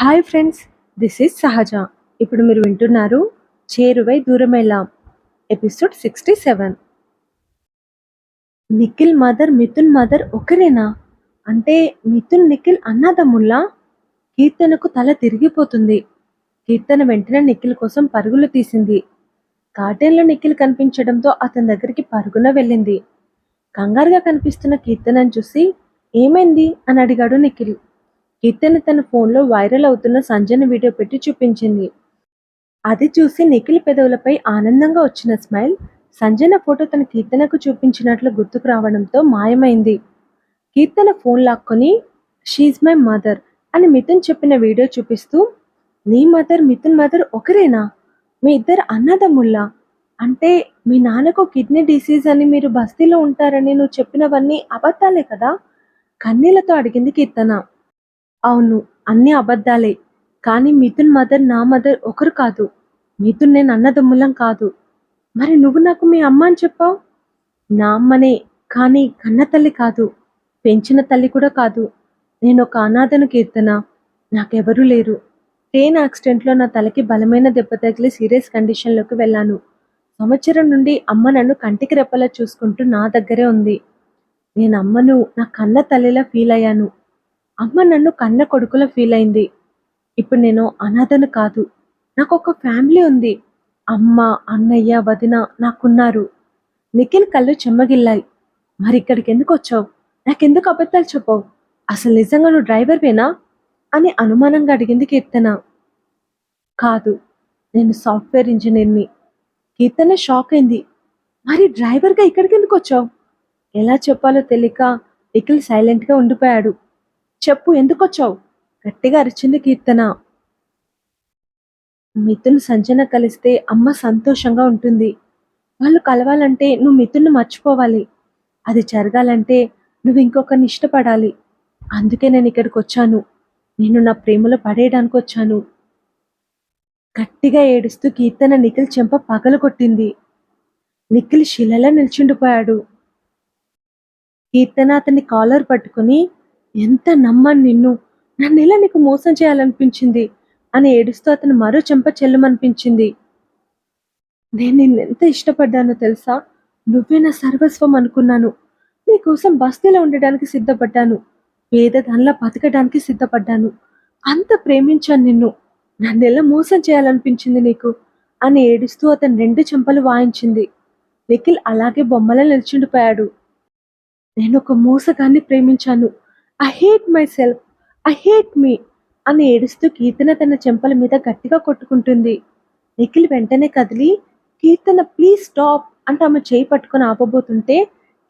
Hi friends, this is సహజ. ఇప్పుడు మీరు వింటున్నారు చేరువై దూరమెల్లాం episode 67. Nikhil mother Mithun mother ఒకరేనా? అంటే మిథున్ నిఖిల్ అన్నదమ్ముల్లా? కీర్తనకు తల తిరిగిపోతుంది. కీర్తన వెంటనే నిఖిల్ కోసం పరుగులు తీసింది. గార్డెన్లో నిఖిల్ కనిపించడంతో అతని దగ్గరికి పరుగున వెళ్ళింది. కంగారుగా కనిపిస్తున్న కీర్తనను చూసి ఏమైంది అని అడిగాడు నిఖిల్. కీర్తన తన ఫోన్లో వైరల్ అవుతున్న సంజన వీడియో పెట్టి చూపించింది. అది చూసి నిఖిల్ పెదవులపై ఆనందంగా వచ్చిన స్మైల్ సంజన ఫోటో తన కీర్తనకు చూపించినట్లు గుర్తుకు రావడంతో మాయమైంది. కీర్తన ఫోన్ లాక్కొని షీజ్ మై మదర్ అని మిథున్ చెప్పిన వీడియో చూపిస్తూ, నీ మదర్ మిథున్ మదర్ ఒకరేనా? మీ ఇద్దరు అన్నదమ్ముల్లా? అంటే మీ నాన్నకు కిడ్నీ డిసీజ్ అని మీరు బస్తీలో ఉంటారని నువ్వు చెప్పినవన్నీ అబద్ధాలే కదా? కన్నీళ్లతో అడిగింది కీర్తన. అవును, అన్నీ అబద్ధాలే. కానీ మిథున్ మదర్ నా మదర్ ఒకరు కాదు. మిథున్ నేను అన్నదమ్ములం కాదు. మరి నువ్వు నాకు మీ అమ్మ అని చెప్పావు. నా అమ్మనే, కానీ కన్న తల్లి కాదు, పెంచిన తల్లి కూడా కాదు. నేను ఒక అనాథను కీర్తన. నాకెవరూ లేరు. ట్రైన్ యాక్సిడెంట్లో నా తలకి బలమైన దెబ్బ తగిలి సీరియస్ కండిషన్లోకి వెళ్ళాను. సంవత్సరం నుండి అమ్మ నన్ను కంటికి రెప్పలా చూసుకుంటూ నా దగ్గరే ఉంది. నేను అమ్మను నా కన్న తల్లిలా ఫీల్ అయ్యాను. అమ్మ నన్ను కన్న కొడుకులా ఫీల్ అయింది. ఇప్పుడు నేను అనాథను కాదు. నాకు ఒక ఫ్యామిలీ ఉంది. అమ్మ, అన్నయ్య, వదిన నాకున్నారు. నిఖిల్ కళ్ళు చెమ్మగిల్లాయి. మరి ఇక్కడికి ఎందుకు వచ్చావు? నాకెందుకు అబద్ధాలు చెప్పావు? అసలు నిజంగా నువ్వు డ్రైవర్వేనా అని అనుమానంగా అడిగింది కీర్తన. కాదు, నేను సాఫ్ట్వేర్ ఇంజనీర్ని. కీర్తన షాక్ అయింది. మరి డ్రైవర్గా ఇక్కడికి ఎందుకు వచ్చావు? ఎలా చెప్పాలో తెలియక నిఖిల్ సైలెంట్గా ఉండిపోయాడు. చెప్పు, ఎందుకొచ్చావు? గట్టిగా అరిచింది కీర్తన. మిథున్ సంజన కలిస్తే అమ్మ సంతోషంగా ఉంటుంది. వాళ్ళు కలవాలంటే నువ్వు మిథున్ను మర్చిపోవాలి. అది జరగాలంటే నువ్వు ఇంకొకరిని ఇష్టపడాలి. అందుకే నేను ఇక్కడికి వచ్చాను. నేను నా ప్రేమలో పడేయడానికి వచ్చాను. గట్టిగా ఏడుస్తూ కీర్తన నిఖిల్ చెంప పగలగొట్టింది. నిఖిల్ శిలలా నిల్చుండిపోయాడు. కీర్తన అతన్ని కాలర్ పట్టుకుని, ఎంత నమ్మను నిన్ను, నన్నెలా నీకు మోసం చేయాలనిపించింది అని ఏడుస్తూ అతను మరో చెంప చెల్లుమనిపించింది. నేను నిన్నెంత ఇష్టపడ్డానో తెలుసా? నువ్వే నా సర్వస్వం అనుకున్నాను. నీకోసం బస్తీలో ఉండడానికి సిద్ధపడ్డాను. పేదదానిలా బతకడానికి సిద్ధపడ్డాను. అంత ప్రేమించాను నిన్ను. నన్నెలా మోసం చేయాలనిపించింది నీకు అని ఏడుస్తూ అతను రెండు చెంపలు వాయించింది. నిఖిల్ అలాగే బొమ్మలా నిల్చుండిపోయాడు. నేను ఒక మోసగాన్ని ప్రేమించాను. I hate my self, I hate me అని ఏడుస్తూ కీర్తన తన చెంపల మీద గట్టిగా కొట్టుకుంటుంది. నిఖిల్ వెంటనే కదిలి, కీర్తన ప్లీజ్ స్టాప్ అంటూ ఆమె చేయి పట్టుకొని ఆపబోతుంటే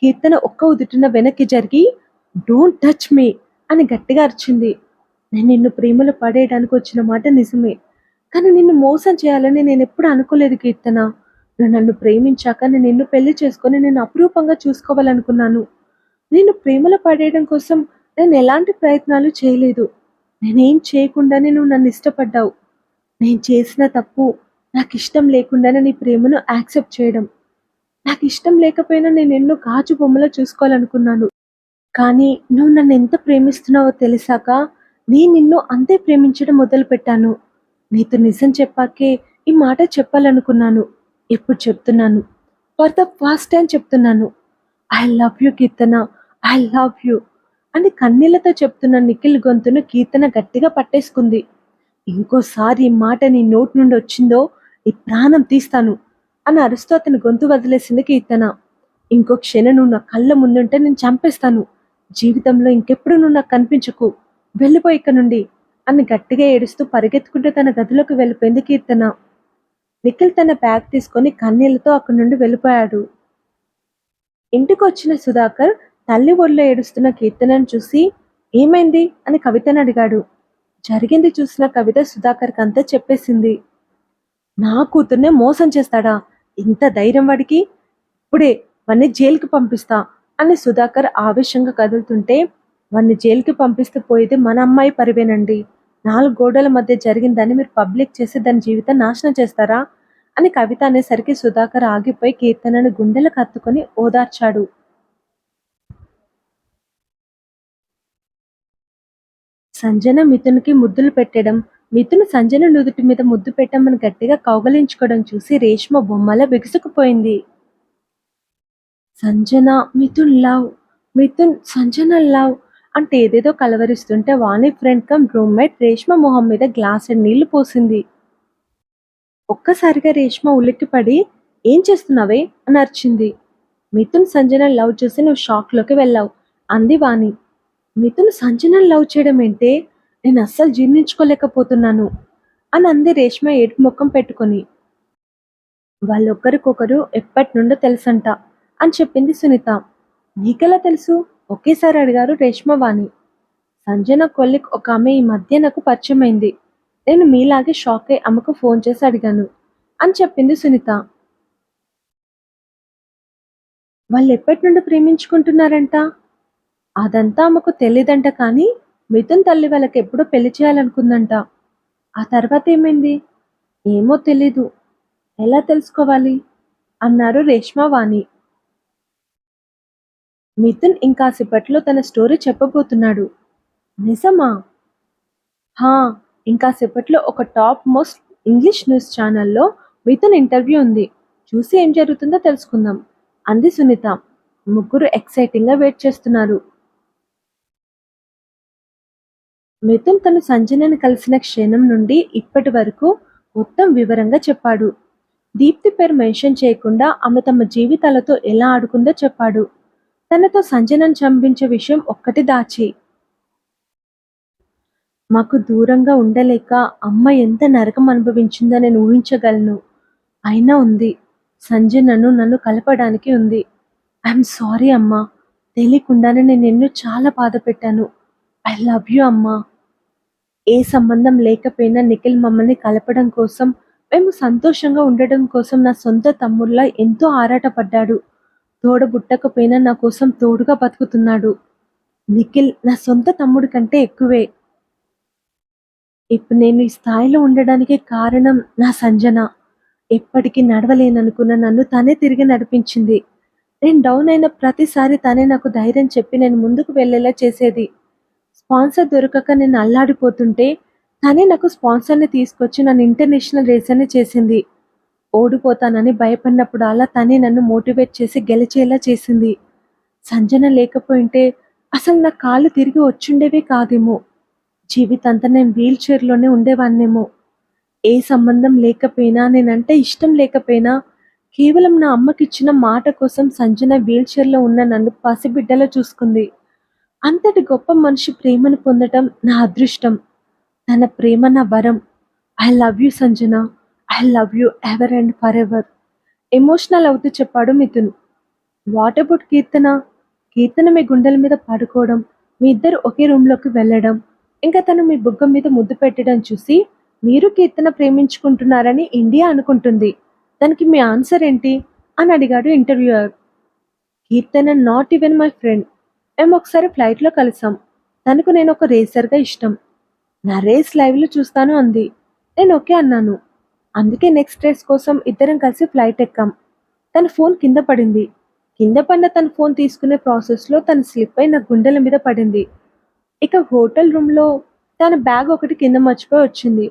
కీర్తన ఒక్క ఉదుటిన వెనక్కి జరిగి, డోంట్ టచ్ మీ అని గట్టిగా అరిచింది. నేను నిన్ను ప్రేమలో పడేయడానికి వచ్చిన మాట నిజమే, కానీ నిన్ను మోసం చేయాలని నేను ఎప్పుడు అనుకోలేదు కీర్తన. నువ్వు నన్ను ప్రేమించాక నేను నిన్ను పెళ్లి చేసుకొని నేను అపురూపంగా చూసుకోవాలనుకున్నాను. నేను ప్రేమలో పడేయడం కోసం నేను ఎలాంటి ప్రయత్నాలు చేయలేదు. నేనేం చేయకుండానే నువ్వు నన్ను ఇష్టపడ్డావు. నేను చేసిన తప్పు నాకు ఇష్టం లేకుండానే నీ ప్రేమను యాక్సెప్ట్ చేయడం. నాకు ఇష్టం లేకపోయినా నేను ఎన్నో గాజు బొమ్మలో చూసుకోవాలనుకున్నాను. కానీ నువ్వు నన్ను ఎంత ప్రేమిస్తున్నావో తెలిసాక నేను నిన్ను అంతే ప్రేమించడం మొదలుపెట్టాను. నీతో నిజం చెప్పాకే ఈ మాట చెప్పాలనుకున్నాను. ఇప్పుడు చెప్తున్నాను. ఫర్ ద ఫస్ట్ టైం చెప్తున్నాను. I love you Keerthana, I love you అని కన్నీళ్లతో చెప్తున్న నిఖిల్ గొంతును కీర్తన గట్టిగా పట్టేసుకుంది. ఇంకోసారి ఈ మాట నీ నోటి నుండి వచ్చిందో నీ ప్రాణం తీస్తాను అని అరుస్తూ అతని గొంతు వదిలేసింది కీర్తన. ఇంకో క్షణం నువ్వు నా కళ్ళ ముందుంటే నేను చంపేస్తాను. జీవితంలో ఇంకెప్పుడు నువ్వు నాకు కనిపించకు. వెళ్ళిపోయి ఇక్కడ నుండి అని గట్టిగా ఏడుస్తూ పరిగెత్తుకుంటూ తన గదిలోకి వెళ్ళిపోయింది కీర్తన. నిఖిల్ తన బ్యాగ్ తీసుకొని కన్నీళ్లతో అక్కడి నుండి వెళ్ళిపోయాడు. ఇంటికి వచ్చిన సుధాకర్ తల్లి ఒళ్ళో ఏడుస్తున్న కీర్తనను చూసి ఏమైంది అని కవితను అడిగాడు. జరిగింది చూసిన కవిత సుధాకర్కి అంతా చెప్పేసింది. నా కూతుర్నే మోసం చేస్తాడా? ఇంత ధైర్యం వాడికి? ఇప్పుడే వాణ్ణి జైలుకి పంపిస్తా అని సుధాకర్ ఆవేశంగా కదులుతుంటే, వాణ్ణి జైలుకి పంపిస్తే పోయేది మన అమ్మాయి పరివేనండి. 4 గోడల మధ్య జరిగిందని మీరు పబ్లిక్ చేసి దాని జీవితం నాశనం చేస్తారా అని కవిత అనేసరికి సుధాకర్ ఆగిపోయి కీర్తనను గుండెలకు హత్తుకొని ఓదార్చాడు. సంజన మిథున్‌కి ముద్దులు పెట్టడం, మిథున్ సంజన నుదుటి మీద ముద్దు పెట్టమని గట్టిగా కౌగిలించుకోవడం చూసి రేష్మ బొమ్మలా బిగుసుకుపోయింది. సంజన, మిథున్ లవ్, మిథున్ సంజన లవ్ అంటే ఏదేదో కలవరిస్తుంటే వాణి ఫ్రెండ్ కమ్ రూమ్మేట్ రేష్మ మొహం మీద గ్లాసెడు నీళ్లు పోసింది. ఒక్కసారిగా రేష్మ ఉలిక్కిపడి ఏం చేస్తున్నావే అని అరిచింది. మిథున్ సంజన లవ్ చూసి నువ్వు షాక్‌లోకి వెళ్ళావు అంది వాణి. మిథున్ సంజనని లవ్ చేయడం ఏంటే? నేను అస్సలు జీర్ణించుకోలేకపోతున్నాను అని అంది రేష్మ ఏడుపు ముఖం పెట్టుకొని. వాళ్ళొక్కరికొకరు ఎప్పటినుండో తెలుసంట అని చెప్పింది సునీత. నీకెలా తెలుసు? ఒకేసారి అడిగారు రేష్మ వాణి. సంజన కొలిక్ ఒక ఆమె ఈ మధ్య నాకు పరిచయమైంది. నేను మీలాగే షాక్ అయి ఆమెకు ఫోన్ చేసి అడిగాను అని చెప్పింది సునీత. వాళ్ళు ఎప్పటి నుండి ప్రేమించుకుంటున్నారంట? అదంతా ఆమెకు తెలీదంట కానీ మిథున్ తల్లి వాళ్ళకి ఎప్పుడో పెళ్లి చేయాలనుకుందంట. ఆ తర్వాత ఏమైంది? ఏమో తెలీదు. ఎలా తెలుసుకోవాలి? అన్నారు రేష్మ వాణి. మిథున్ ఇంకాసేపట్లో తన స్టోరీ చెప్పబోతున్నాడు. నిజమా? హా! ఇంకాసేపట్లో ఒక టాప్ మోస్ట్ ఇంగ్లీష్ న్యూస్ ఛానల్‌లో మిథున్ ఇంటర్వ్యూ ఉంది. చూసి ఏం జరుగుతుందో తెలుసుకుందాం అంది సునీత. ముగ్గురు ఎక్సైటింగ్‌గా వెయిట్ చేస్తున్నారు. మిథున్ తను సంజనని కలిసిన క్షణం నుండి ఇప్పటి వరకు మొత్తం వివరంగా చెప్పాడు. దీప్తి పేరు మెన్షన్ చేయకుండా ఆమె తమ జీవితాలతో ఎలా ఆడుకుందో చెప్పాడు. తనతో సంజనను చంపించే విషయం ఒక్కటి దాచి. మాకు దూరంగా ఉండలేక అమ్మ ఎంత నరకం అనుభవించిందో నేను ఊహించగలను. అయినా ఉంది. సంజనను నన్ను కలపడానికి ఉంది. ఐయామ్ సారీ అమ్మా. తెలియకుండానే నేను నిన్ను చాలా బాధ పెట్టాను. ఐ లవ్ యూ అమ్మా. ఏ సంబంధం లేకపోయినా నిఖిల్ మమ్మల్ని కలపడం కోసం, మేము సంతోషంగా ఉండడం కోసం నా సొంత తమ్ముడిలా ఎంతో ఆరాటపడ్డాడు. తోడబుట్టకపోయినా నా కోసం తోడుగా బతుకుతున్నాడు. నిఖిల్ నా సొంత తమ్ముడి కంటే ఎక్కువే. ఇప్పుడు నేను ఈ స్థాయిలో ఉండడానికి కారణం నా సంజన. ఎప్పటికీ నడవలేననుకున్న నన్ను తనే తిరిగి నడిపించింది. నేను డౌన్ అయిన ప్రతిసారి తనే నాకు ధైర్యం చెప్పి నేను ముందుకు వెళ్ళేలా చేసేది. స్పాన్సర్ దొరకక నేను అల్లాడిపోతుంటే తనే నాకు స్పాన్సర్‌ని తీసుకొచ్చి నన్ను ఇంటర్నేషనల్ రేసర్‌ని చేసింది. ఓడిపోతానని భయపడినప్పుడల్లా తనే నన్ను మోటివేట్ చేసి గెలిచేలా చేసింది. సంజన లేకపోయుంటే అసలు నా కాళ్ళు తిరిగి వచ్చుండేవే కాదేమో. జీవితాంతం నేను వీల్ చైర్‌లోనే ఉండేవాడినేమో. ఏ సంబంధం లేకపోయినా, నేనంటే ఇష్టం లేకపోయినా, కేవలం నా అమ్మకిచ్చిన మాట కోసం సంజన వీల్ చైర్‌లో ఉన్న నన్ను పసిబిడ్డలా చూసుకుంది. అంతటి గొప్ప మనిషి ప్రేమను పొందటం నా అదృష్టం. తన ప్రేమ నా వరం. I love you Sanjana. I love you ever and forever. Emotional అవుతూ చెప్పాడు మిథున్. వాట్ అబౌట్ కీర్తన? కీర్తన మీ గుండెల మీద పడుకోవడం, మీ ఇద్దరు ఒకే రూమ్‌లోకి వెళ్ళడం, ఇంకా తను మీ బుగ్గ మీద ముద్దు పెట్టడం చూసి మీరు కీర్తన ప్రేమించుకుంటున్నారని ఇండియా అనుకుంటుంది. దానికి మీ ఆన్సర్ ఏంటి? అని అడిగాడు interviewer. Keerthana not even my friend. మేము ఒకసారి ఫ్లైట్‌లో కలిసాం. తనకు నేను ఒక రేసర్‌గా ఇష్టం. నా రేస్ లైవ్‌లో చూస్తాను అంది. నేను ఓకే అన్నాను. అందుకే నెక్స్ట్ రేస్ కోసం ఇద్దరం కలిసి ఫ్లైట్ ఎక్కాం. తన ఫోన్ కింద పడింది. కింద పడిన తన ఫోన్ తీసుకునే ప్రాసెస్‌లో తను స్లిప్ అయి నా గుండెల మీద పడింది. ఇక హోటల్ రూమ్‌లో తన బ్యాగ్ ఒకటి కింద మర్చిపోయి వచ్చింది.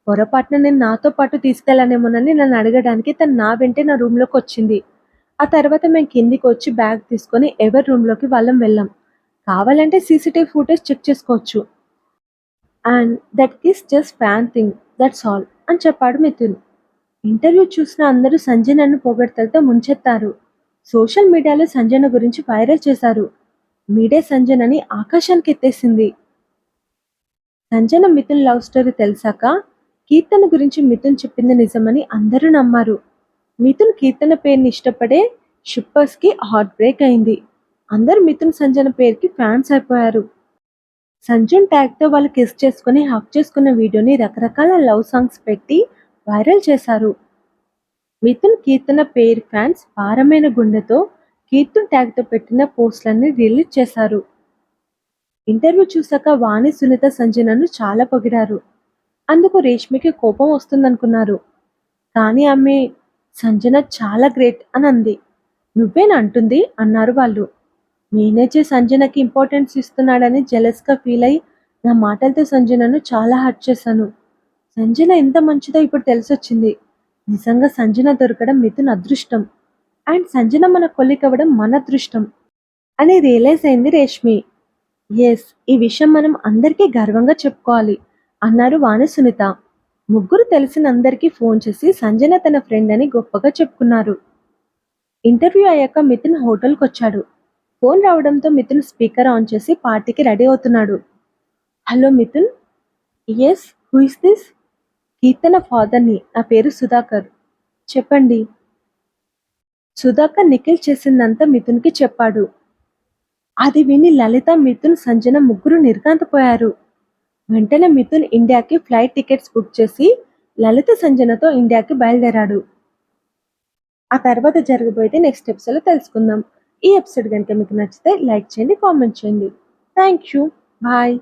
పొరపాటున నేను నాతో పాటు తీసుకెళ్ళానేమోనని నన్ను అడగడానికి తను నా వెంటే నా రూమ్‌లోకొచ్చింది. ఆ తర్వాత మేము కిందికొచ్చి బ్యాగ్ తీసుకొని ఎవరి రూమ్‌లోకి వాళ్ళం వెళ్ళాం. కావాలంటే సీసీటీవీ ఫుటేజ్ చెక్ చేసుకోవచ్చు. And that is just fan thing. That's all అని చెప్పాడు మిథున్. ఇంటర్వ్యూ చూసిన అందరూ సంజనను పొగడ్తలతో ముంచెత్తారు. సోషల్ మీడియాలో సంజన గురించి వైరల్ చేశారు. మీడియా సంజనని ఆకాశానికి ఎత్తేసింది. సంజన మిథున్ లవ్ స్టోరీ తెలిసాక కీర్తన గురించి మిథున్ చెప్పింది నిజమని అందరూ నమ్మారు. మిథున్ కీర్తన పేరుని ఇష్టపడే షిప్పర్స్‌కి హార్ట్ బ్రేక్ అయింది. అందరూ మిథున్ సంజన పేరుకి ఫ్యాన్స్ అయిపోయారు. సంజన్ ట్యాగ్‌తో వాళ్ళు కిస్ చేసుకొని హగ్ చేసుకున్న వీడియోని రకరకాల లవ్ సాంగ్స్ పెట్టి వైరల్ చేశారు. మిథున్ కీర్తన పేర్ ఫ్యాన్స్ భారమైన గుండెతో కీర్తన్ ట్యాగ్‌తో పెట్టిన పోస్టులన్నీ రిలీజ్ చేశారు. ఇంటర్వ్యూ చూశాక వాణి, సునీత సంజనను చాలా పొగిడారు. అందుకు రేష్మికి కోపం వస్తుందనుకున్నారు. కానీ ఆమె సంజన చాలా గ్రేట్ అని అంది. నువ్వేనా అంటుంది అన్నారు వాళ్ళు. మేనేజర్ సంజనకి ఇంపార్టెన్స్ ఇస్తున్నాడని జెలస్‌గా ఫీల్ అయి నా మాటలతో సంజనను చాలా హర్ట్ చేశాను. సంజన ఎంత మంచిదో ఇప్పుడు తెలిసొచ్చింది. నిజంగా సంజన దొరకడం మిథున్ అదృష్టం. అండ్ సంజన మన కొలీగ్ అవ్వడం మన అదృష్టం అని రియలైజ్ అయింది రేష్మి. ఎస్, ఈ విషయం మనం అందరికీ గర్వంగా చెప్పుకోవాలి అన్నారు వాణి సునీత. ముగ్గురు తెలిసిన అందరికీ ఫోన్ చేసి సంజన తన ఫ్రెండ్ అని గొప్పగా చెప్పుకున్నారు. ఇంటర్వ్యూ అయ్యాక మిథున్ హోటల్కి వచ్చాడు. ఫోన్ రావడంతో మిథున్ స్పీకర్ ఆన్ చేసి పార్టీకి రెడీ అవుతున్నాడు. Hello Mithun. Yes, who is this? Keerthana ఫాదర్ని. నా పేరు సుధాకర్. చెప్పండి. సుధాకర్ నిఖిల్ చేసిందంతా మిథున్కి చెప్పాడు. అది విని లలిత, మిథున్, సంజన ముగ్గురు నిర్ఘాంతపోయారు. వెంటనే మిథున్ ఇండియాకి ఫ్లైట్ టికెట్స్ బుక్ చేసి లలిత, సంజనతో ఇండియాకి బయలుదేరాడు. ఆ తర్వాత జరగబోయేది నెక్స్ట్ ఎపిసోడ్లో తెలుసుకుందాం. ఈ ఎపిసోడ్ కనుక మీకు నచ్చితే లైక్ చేయండి, కామెంట్ చేయండి. Thank you. బాయ్.